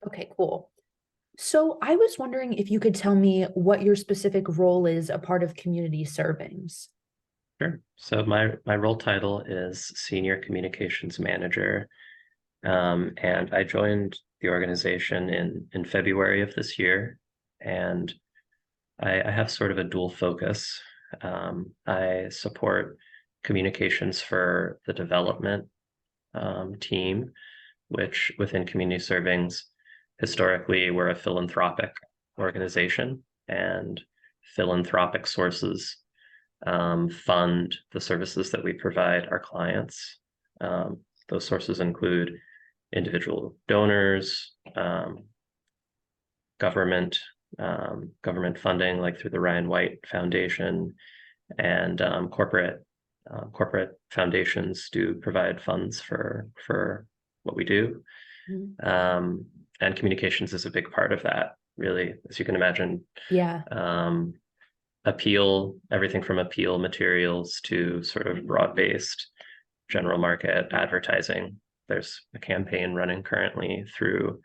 Okay, cool. So I was wondering if you could tell me what your specific role is a part of community servings. Sure. So my role title is Senior Communications Manager, and I joined the organization in February of this year, and I have sort of a dual focus. I support communications for the development team, which within community servings, historically, we're a philanthropic organization, and philanthropic sources fund the services that we provide our clients. Those sources include individual donors, government, government funding, like through the Ryan White Foundation, and corporate foundations do provide funds for what we do. Mhm. Um, and communications is a big part of that, really, as you can imagine. Yeah. Um, Everything from appeal materials to sort of broad-based general market advertising. There's a campaign running currently through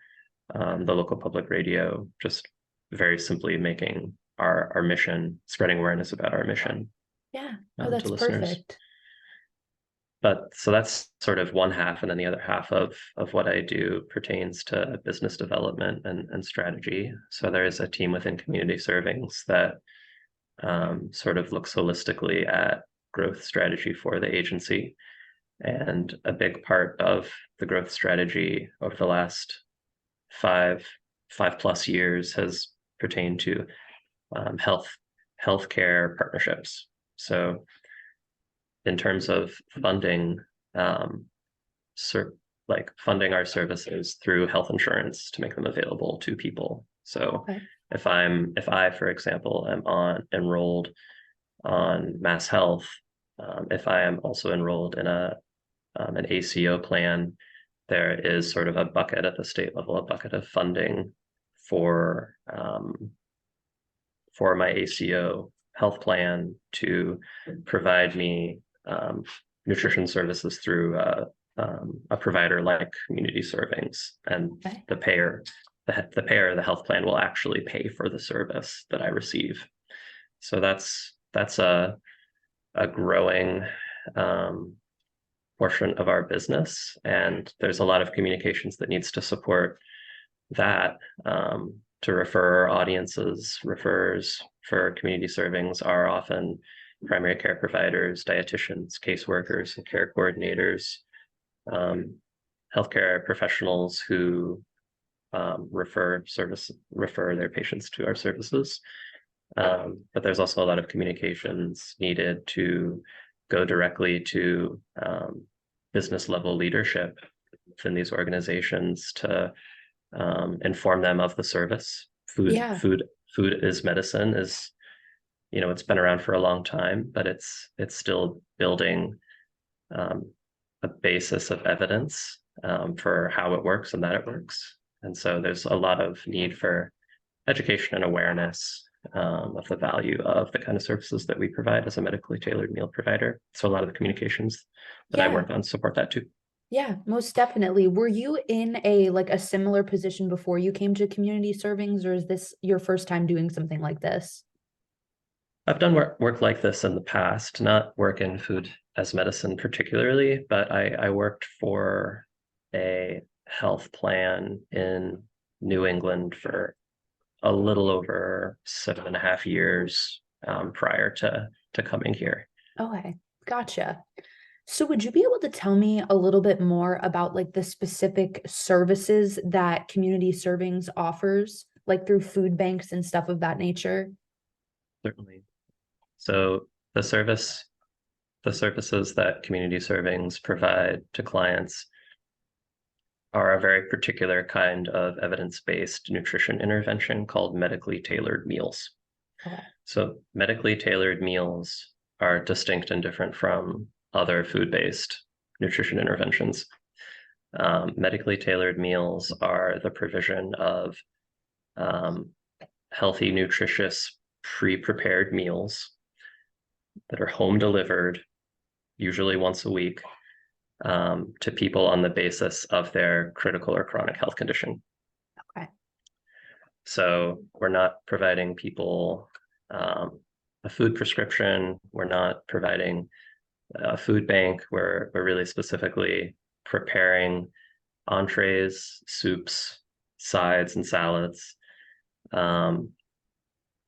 the local public radio, just very simply making our mission, spreading awareness about our mission Yeah. Oh, to that's listeners. perfect. But so that's sort of one half, and then the other half of what I do pertains to business development and strategy. So there is a team within community servings that sort of looks holistically at growth strategy for the agency. And a big part of the growth strategy over the last five plus years has pertained to healthcare partnerships. So in terms of funding, um, ser- like funding our services through health insurance to make them available to people. So Okay. if I, for example, am on enrolled on Mass Health, if I am also enrolled in an ACO plan, there is sort of a bucket at the state level, a bucket of funding for for my ACO health plan to provide me nutrition services through a provider like Community Servings, and Okay. the payer, the payer, the health plan will actually pay for the service that I receive. So that's a growing um, portion of our business, and there's a lot of communications that needs to support that, to refer audiences. Refers for community servings are often primary care providers, dietitians, caseworkers, and care coordinators, um, healthcare professionals who refer their patients to our services. But there's also a lot of communications needed to go directly to business level leadership within these organizations to inform them of the service. Yeah. Food is medicine is, it's been around for a long time, but it's still building um, a basis of evidence for how it works and that it works. And so there's a lot of need for education and awareness of the value of the kind of services that we provide as a medically tailored meal provider. So a lot of the communications that I Yeah. work on support that too. Yeah, most definitely. Were you in a similar position before you came to community servings, or is this your first time doing something like this? I've done work like this in the past, not work in food as medicine particularly, but I worked for a health plan in New England for a little over 7.5 years prior to coming here. Okay, gotcha. So would you be able to tell me a little bit more about like the specific services that community servings offers, like through food banks and stuff of that nature? Certainly. So the the services that community servings provide to clients are a very particular kind of evidence-based nutrition intervention called medically tailored meals. Okay. So medically tailored meals are distinct and different from other food-based nutrition interventions. Medically tailored meals are the provision of um, healthy, nutritious, pre-prepared meals that are home delivered, usually once a week, to people on the basis of their critical or chronic health condition. Okay. So we're not providing people a food prescription. We're not providing a food bank. We're really specifically preparing entrees, soups, sides, and salads um,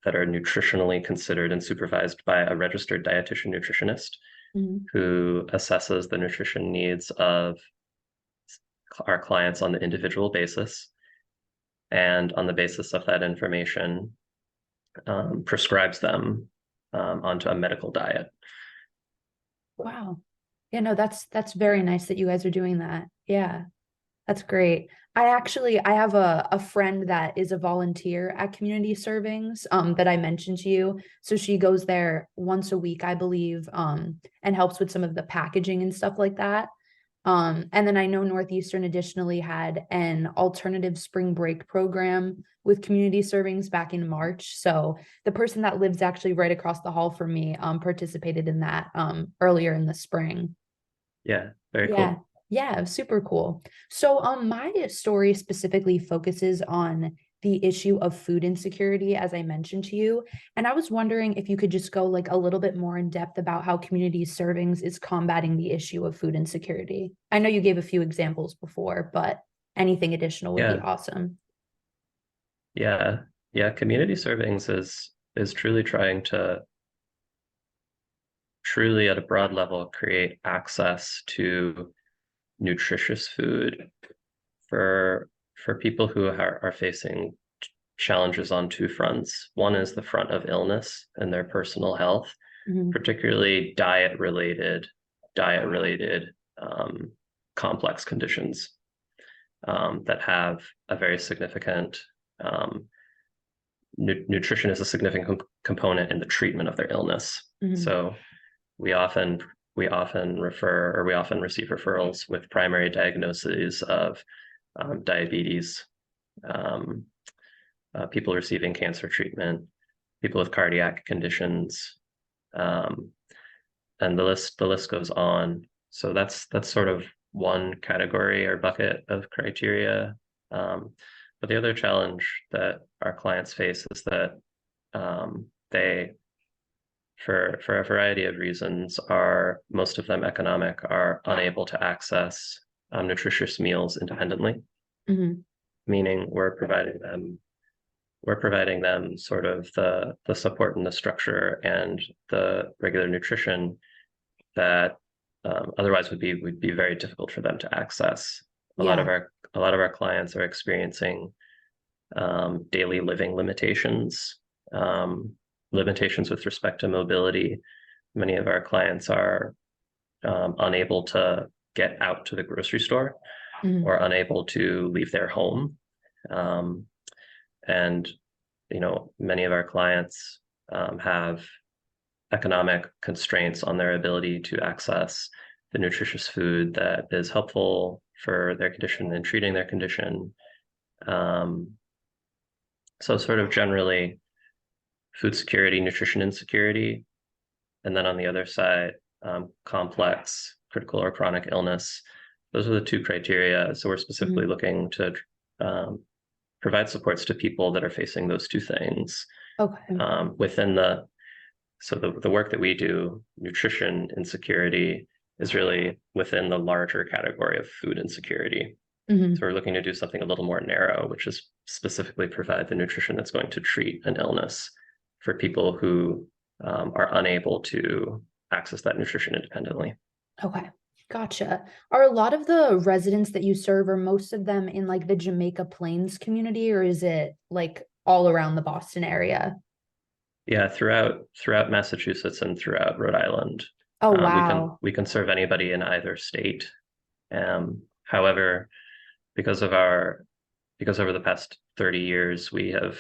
that are nutritionally considered and supervised by a registered dietitian nutritionist Mhm. who assesses the nutrition needs of our clients on the individual basis. And on the basis of that information, prescribes them onto a medical diet. Wow. Yeah, no, that's very nice that you guys are doing that. Yeah. That's great. I have a friend that is a volunteer at Community Servings, that I mentioned to you. So she goes there once a week, I believe, and helps with some of the packaging and stuff like that. And then I know Northeastern additionally had an alternative spring break program with Community Servings back in March. So the person that lives actually right across the hall from me, participated in that, earlier in the spring. Yeah, very Yeah. cool. Yeah, super cool. So my story specifically focuses on the issue of food insecurity, as I mentioned to you. And I was wondering if you could just go like a little bit more in depth about how Community Servings is combating the issue of food insecurity. I know you gave a few examples before, but anything additional would be Yeah, awesome. yeah, yeah. Community servings is truly trying to truly at a broad level create access to nutritious food for for people who are facing challenges on two fronts. One is the front of illness and their personal health, Mhm. particularly diet related complex conditions that have a very significant nutrition is a significant component in the treatment of their illness. Mhm. So we often we often receive referrals with primary diagnoses of diabetes, um, people receiving cancer treatment, people with cardiac conditions, um, and the list goes on. So that's sort of one category or bucket of criteria. But the other challenge that our clients face is that they, for a variety of reasons, are most of them economic, are unable to access nutritious meals independently. Mhm. Meaning we're providing them sort of the support and the structure and the regular nutrition that otherwise would be very difficult for them to access. Yeah. A lot of our clients are experiencing daily living limitations, um, limitations with respect to mobility. Many of our clients are unable to get out to the grocery store Mhm. or unable to leave their home. Um, and many of our clients have economic constraints on their ability to access the nutritious food that is helpful for their condition and treating their condition. Um, so sort of generally food security, nutrition insecurity, and then on the other side, complex critical or chronic illness. Those are the two criteria. So we're specifically Mhm. looking to um, provide supports to people that are facing those two things Okay. within the so the work that we do, nutrition insecurity, is really within the larger category of food insecurity. So Mhm. we're looking to do something a little more narrow, which is specifically provide the nutrition that's going to treat an illness for people who are unable to access that nutrition independently. Okay. Gotcha. Are a lot of the residents that you serve, are most of them in like the Jamaica Plains community, or is it like all around the Boston area? Yeah, throughout Massachusetts and throughout Rhode Island, Oh, we can wow. we can serve anybody in either state. However, because of our because over the past 30 years we have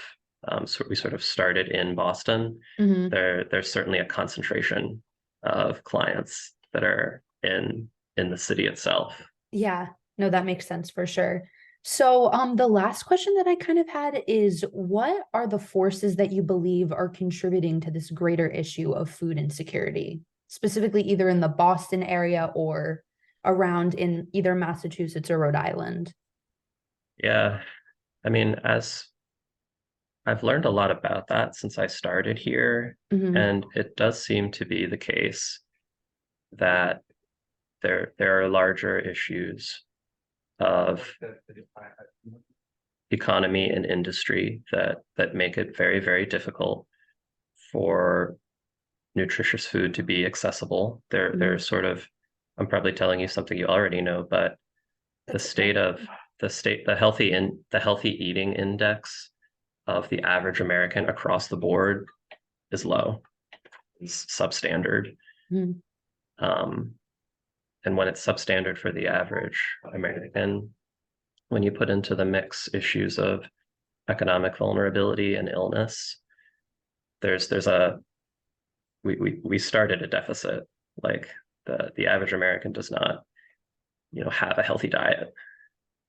we sort of started in Boston. Hmm. There's certainly a concentration of clients that are in the city itself. Yeah. No, that makes sense for sure. So, the last question that I kind of had is, what are the forces that you believe are contributing to this greater issue of food insecurity, specifically either in the Boston area or around in either Massachusetts or Rhode Island? Yeah. I mean, as I've learned a lot about that since I started here, Mhm. and it does seem to be the case that there are larger issues of economy and industry that make it very, very difficult for nutritious food to be accessible. They're Mhm. sort of, I'm probably telling you something you already know, but the That's okay. state of the healthy eating index of the average American across the board is low. It's substandard. Mhm. Um, and when it's substandard for the average American, when you put into the mix issues of economic vulnerability and illness, there's a we started a deficit. Like the average American does not, have a healthy diet.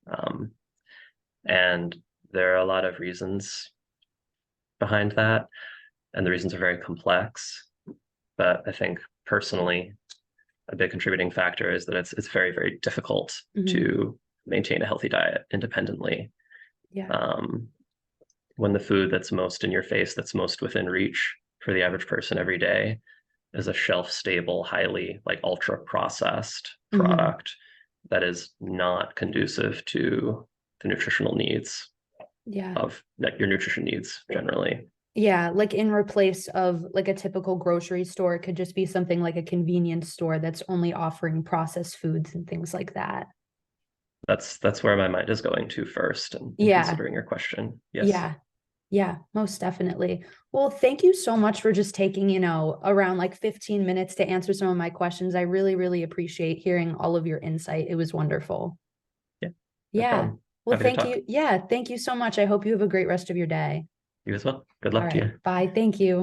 Um, and there are a lot of reasons behind that, and the reasons are very complex. But I think personally, a big contributing factor is that it's very, very difficult Mhm. to maintain a healthy diet independently. Yeah. Um, when the food that's most in your face, that's most within reach for the average person every day, is a shelf stable, highly like ultra processed Mhm. product that is not conducive to the nutritional needs Yeah. of like your nutrition needs generally. Yeah, like in replace of like a typical grocery store, it could just be something like a convenience store that's only offering processed foods and things like that. That's where my mind is going to first in Yeah, considering your question. Yes. yeah, yeah, most definitely. Well, thank you so much for just taking, around like 15 minutes to answer some of my questions. I really, really appreciate hearing all of your insight. It was wonderful. Yeah, no Yeah. problem. Well, Happy to thank talk. you. Yeah, thank you so much. I hope you have a great rest of your day. You as well. Good All luck to right. you. Bye. Thank you.